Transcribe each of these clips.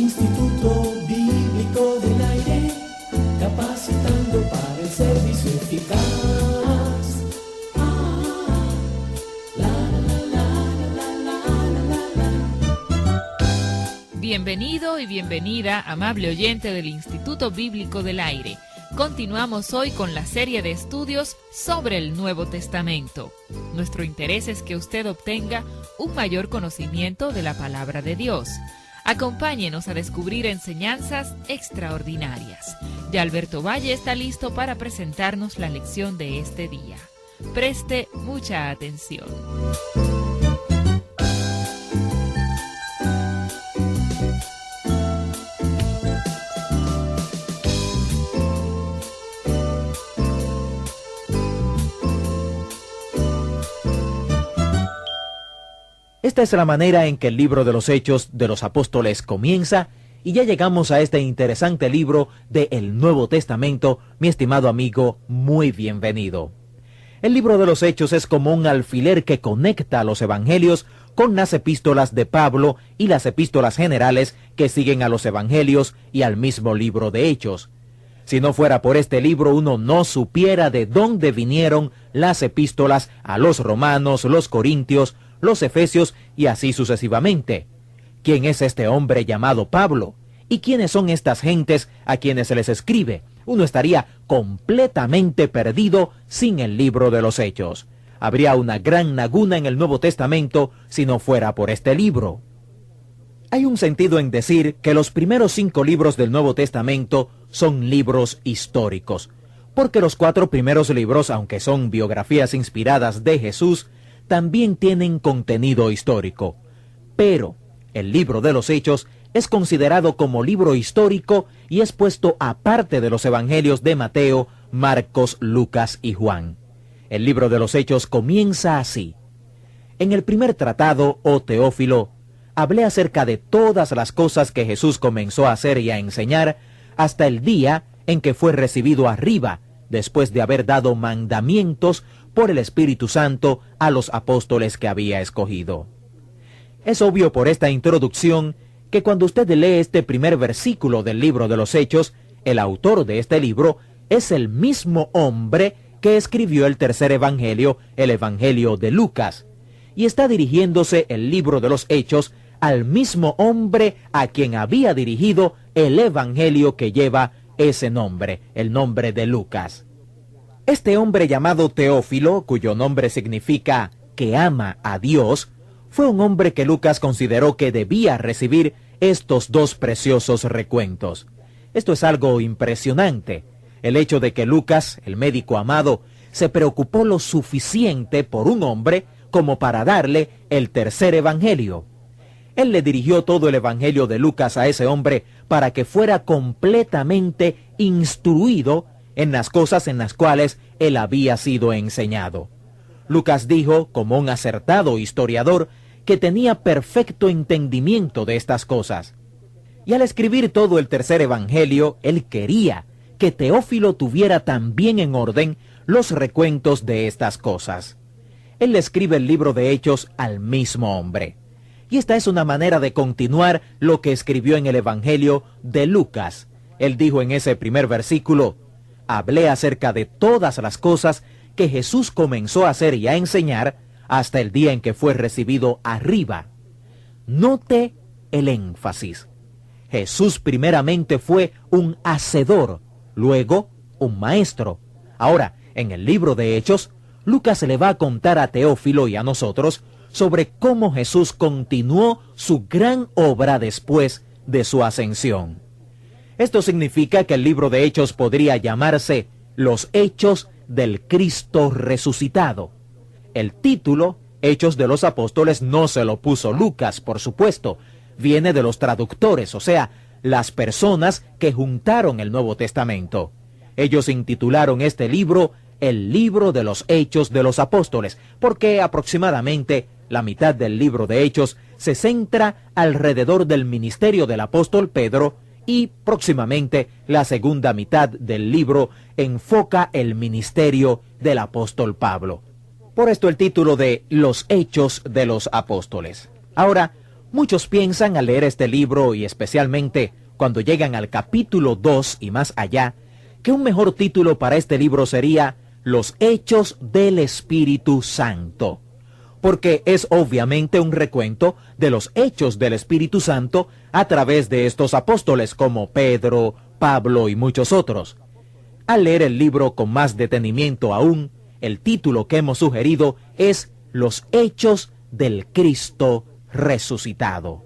Instituto Bíblico del Aire, capacitando para el servicio eficaz. Bienvenido y bienvenida, amable oyente del Instituto Bíblico del Aire. Continuamos hoy con la serie de estudios sobre el Nuevo Testamento. Nuestro interés es que usted obtenga un mayor conocimiento de la palabra de Dios. Acompáñenos a descubrir enseñanzas extraordinarias. Ya Alberto Valle está listo para presentarnos la lección de este día. Preste mucha atención. Esta es la manera en que el libro de los Hechos de los Apóstoles comienza, y ya llegamos a este interesante libro del Nuevo Testamento. Mi estimado amigo, muy bienvenido. El libro de los Hechos es como un alfiler que conecta a los evangelios con las epístolas de Pablo y las epístolas generales que siguen a los evangelios y al mismo libro de Hechos. Si no fuera por este libro, uno no supiera de dónde vinieron las epístolas a los romanos, los corintios, los efesios y así sucesivamente. ¿Quién es este hombre llamado Pablo? ¿Y quiénes son estas gentes a quienes se les escribe? Uno estaría completamente perdido sin el libro de los Hechos. Habría una gran laguna en el Nuevo Testamento si no fuera por este libro. Hay un sentido en decir que los primeros 5 libros del Nuevo Testamento son libros históricos, porque los 4 primeros libros, aunque son biografías inspiradas de Jesús, también tienen contenido histórico. Pero el libro de los Hechos es considerado como libro histórico y es puesto aparte de los evangelios de Mateo, Marcos, Lucas y Juan. El libro de los Hechos comienza así. En el primer tratado, oh Teófilo, hablé acerca de todas las cosas que Jesús comenzó a hacer y a enseñar hasta el día en que fue recibido arriba, después de haber dado mandamientos por el Espíritu Santo a los apóstoles que había escogido. Es obvio por esta introducción que cuando usted lee este primer versículo del libro de los Hechos, el autor de este libro es el mismo hombre que escribió el tercer evangelio, el Evangelio de Lucas, y está dirigiéndose el libro de los Hechos al mismo hombre a quien había dirigido el evangelio que lleva ese nombre, el nombre de Lucas. Este hombre llamado Teófilo, cuyo nombre significa que ama a Dios, fue un hombre que Lucas consideró que debía recibir estos 2 preciosos recuentos. Esto es algo impresionante, el hecho de que Lucas, el médico amado, se preocupó lo suficiente por un hombre como para darle el tercer evangelio. Él le dirigió todo el evangelio de Lucas a ese hombre para que fuera completamente instruido en las cosas en las cuales él había sido enseñado. Lucas dijo, como un acertado historiador, que tenía perfecto entendimiento de estas cosas. Y al escribir todo el tercer evangelio, él quería que Teófilo tuviera también en orden los recuentos de estas cosas. Él le escribe el libro de Hechos al mismo hombre. Y esta es una manera de continuar lo que escribió en el evangelio de Lucas. Él dijo en ese primer versículo, hablé acerca de todas las cosas que Jesús comenzó a hacer y a enseñar hasta el día en que fue recibido arriba. Note el énfasis. Jesús primeramente fue un hacedor, luego un maestro. Ahora, en el libro de Hechos, Lucas le va a contar a Teófilo y a nosotros sobre cómo Jesús continuó su gran obra después de su ascensión. Esto significa que el libro de Hechos podría llamarse Los Hechos del Cristo Resucitado. El título, Hechos de los Apóstoles, no se lo puso Lucas, por supuesto. Viene de los traductores, o sea, las personas que juntaron el Nuevo Testamento. Ellos intitularon este libro el libro de los Hechos de los Apóstoles, porque aproximadamente la mitad del libro de Hechos se centra alrededor del ministerio del apóstol Pedro y próximamente la segunda mitad del libro enfoca el ministerio del apóstol Pablo. Por esto el título de Los Hechos de los Apóstoles. Ahora, Muchos piensan al leer este libro, y especialmente cuando llegan al capítulo 2 y más allá, que un mejor título para este libro sería Los Hechos del Espíritu Santo, porque es obviamente un recuento de los hechos del Espíritu Santo a través de estos apóstoles como Pedro, Pablo y muchos otros. Al leer el libro con más detenimiento aún, el título que hemos sugerido es Los Hechos del Cristo Resucitado.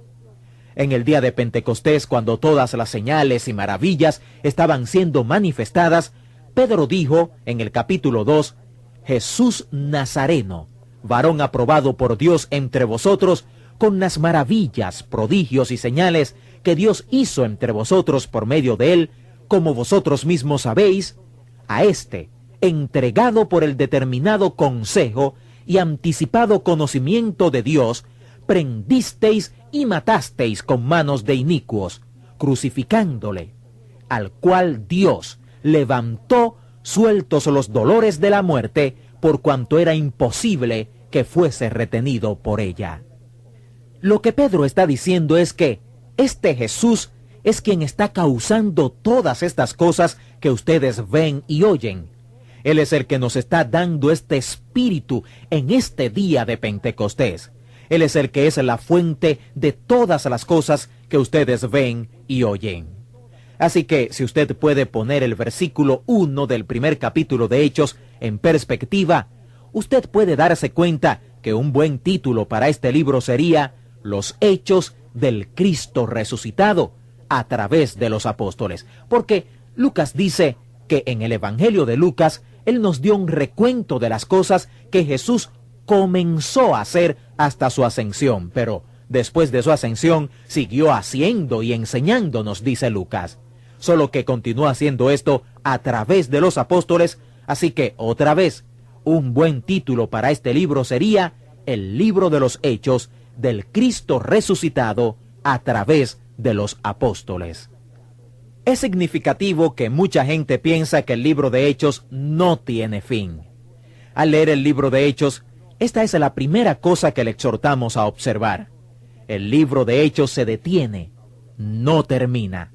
En el día de Pentecostés, cuando todas las señales y maravillas estaban siendo manifestadas, Pedro dijo en el capítulo 2, Jesús Nazareno, varón aprobado por Dios entre vosotros, con las maravillas, prodigios y señales que Dios hizo entre vosotros por medio de él, como vosotros mismos sabéis, a éste, entregado por el determinado consejo y anticipado conocimiento de Dios, prendisteis y matasteis con manos de inicuos, crucificándole, al cual Dios levantó sueltos los dolores de la muerte, por cuanto era imposible que fuese retenido por ella. Lo que Pedro está diciendo es que este Jesús es quien está causando todas estas cosas que ustedes ven y oyen. Él es el que nos está dando este espíritu en este día de Pentecostés. Él es el que es la fuente de todas las cosas que ustedes ven y oyen. Así que si usted puede poner el versículo 1 del primer capítulo de Hechos en perspectiva, usted puede darse cuenta que un buen título para este libro sería Los Hechos del Cristo Resucitado a través de los apóstoles. Porque Lucas dice que en el Evangelio de Lucas, él nos dio un recuento de las cosas que Jesús comenzó a hacer hasta su ascensión, pero después de su ascensión siguió haciendo y enseñándonos, dice Lucas. Solo que continuó haciendo esto a través de los apóstoles, así que otra vez, un buen título para este libro sería El libro de los Hechos del Cristo resucitado a través de los apóstoles. Es significativo que mucha gente piensa que el libro de Hechos no tiene fin. Al leer el libro de Hechos, esta es la primera cosa que le exhortamos a observar. El libro de Hechos se detiene, no termina.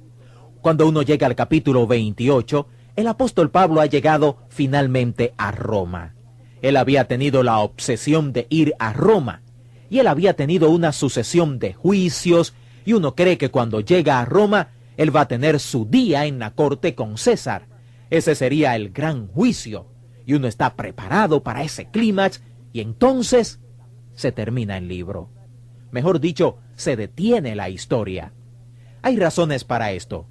Cuando uno llega al capítulo 28, el apóstol Pablo ha llegado finalmente a Roma. Él había tenido la obsesión de ir a Roma, y él había tenido una sucesión de juicios, y uno cree que cuando llega a Roma, él va a tener su día en la corte con César. Ese sería el gran juicio, y uno está preparado para ese clímax, y entonces se termina el libro. Mejor dicho, se detiene la historia. Hay razones para esto.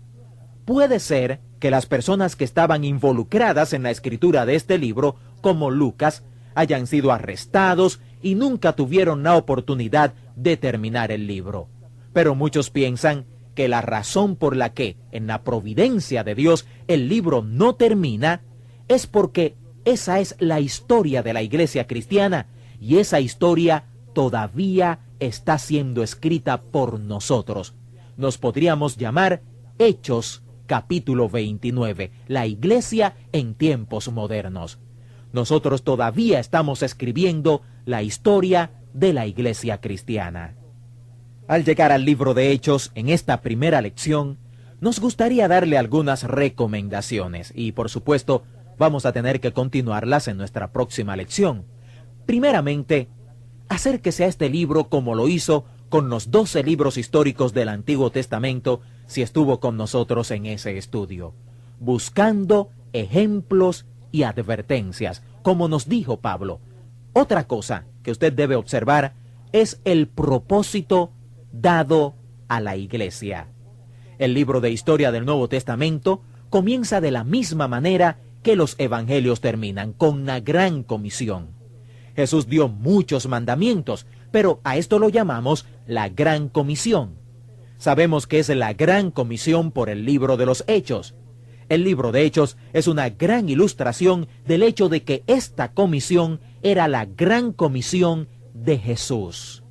Puede ser que las personas que estaban involucradas en la escritura de este libro, como Lucas, hayan sido arrestados y nunca tuvieron la oportunidad de terminar el libro. Pero muchos piensan que la razón por la que, en la providencia de Dios, el libro no termina, es porque esa es la historia de la iglesia cristiana, y esa historia todavía está siendo escrita por nosotros. Nos podríamos llamar Hechos capítulo 29, la iglesia en tiempos modernos. Nosotros todavía estamos escribiendo la historia de la iglesia cristiana. Al llegar al libro de Hechos, en esta primera lección, nos gustaría darle algunas recomendaciones y, por supuesto, vamos a tener que continuarlas en nuestra próxima lección. Primeramente, acérquese a este libro como lo hizo con los 12 libros históricos del Antiguo Testamento si estuvo con nosotros en ese estudio, buscando ejemplos y advertencias, como nos dijo Pablo. Otra cosa que usted debe observar es el propósito dado a la iglesia. El libro de historia del Nuevo Testamento comienza de la misma manera que los evangelios terminan, con la gran comisión. Jesús dio muchos mandamientos, pero a esto lo llamamos la gran comisión. Sabemos que es la gran comisión por el libro de los Hechos. El libro de Hechos es una gran ilustración del hecho de que esta comisión era la gran comisión de Jesús.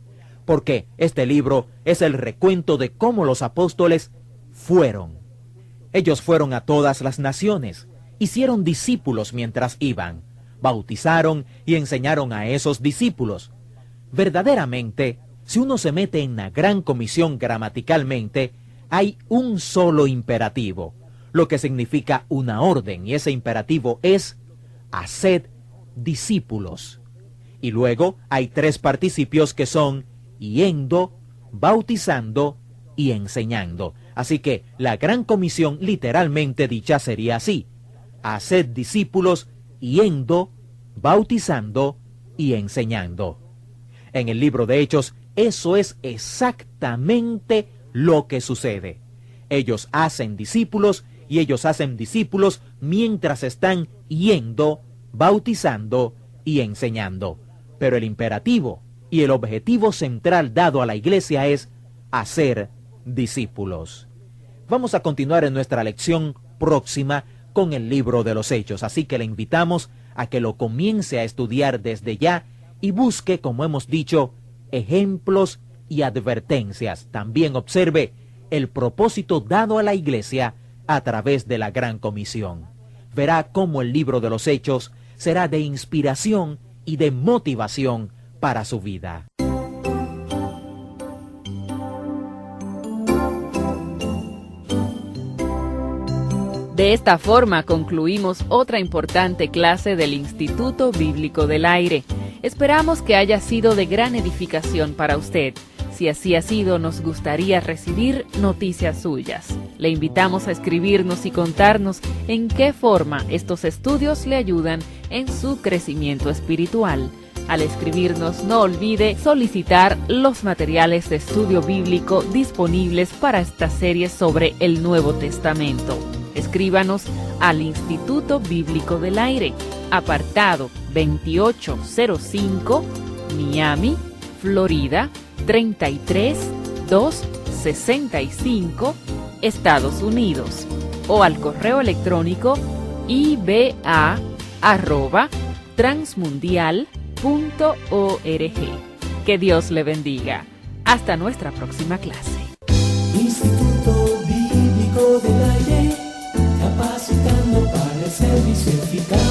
Porque este libro es el recuento de cómo los apóstoles fueron. Ellos fueron a todas las naciones, hicieron discípulos mientras iban, bautizaron y enseñaron a esos discípulos. Verdaderamente, Si uno se mete en la Gran Comisión gramaticalmente, hay un solo imperativo, lo que significa una orden, y ese imperativo es haced discípulos. Y luego hay 3 participios que son yendo, bautizando y enseñando. Así que la Gran Comisión literalmente dicha sería así: haced discípulos yendo, bautizando y enseñando. En el libro de Hechos, eso es exactamente lo que sucede. Ellos hacen discípulos y ellos hacen discípulos mientras están yendo, bautizando y enseñando. Pero el imperativo y el objetivo central dado a la iglesia es hacer discípulos. Vamos a continuar en nuestra lección próxima con el libro de los Hechos, así que le invitamos a que lo comience a estudiar desde ya y busque, como hemos dicho, ejemplos y advertencias. También observe el propósito dado a la iglesia a través de la Gran Comisión. Verá cómo el libro de los Hechos será de inspiración y de motivación para su vida. De esta forma concluimos otra importante clase del Instituto Bíblico del Aire. Esperamos que haya sido de gran edificación para usted. Si así ha sido, nos gustaría recibir noticias suyas. Le invitamos a escribirnos y contarnos en qué forma estos estudios le ayudan en su crecimiento espiritual. Al escribirnos, no olvide solicitar los materiales de estudio bíblico disponibles para esta serie sobre el Nuevo Testamento. Escríbanos al Instituto Bíblico del Aire, apartado 2805, Miami, Florida, 33265, Estados Unidos, o al correo electrónico iba@transmundial.org. Que Dios le bendiga. Hasta nuestra próxima clase. Instituto Bíblico del Aire, capacitando para el servicio eficaz.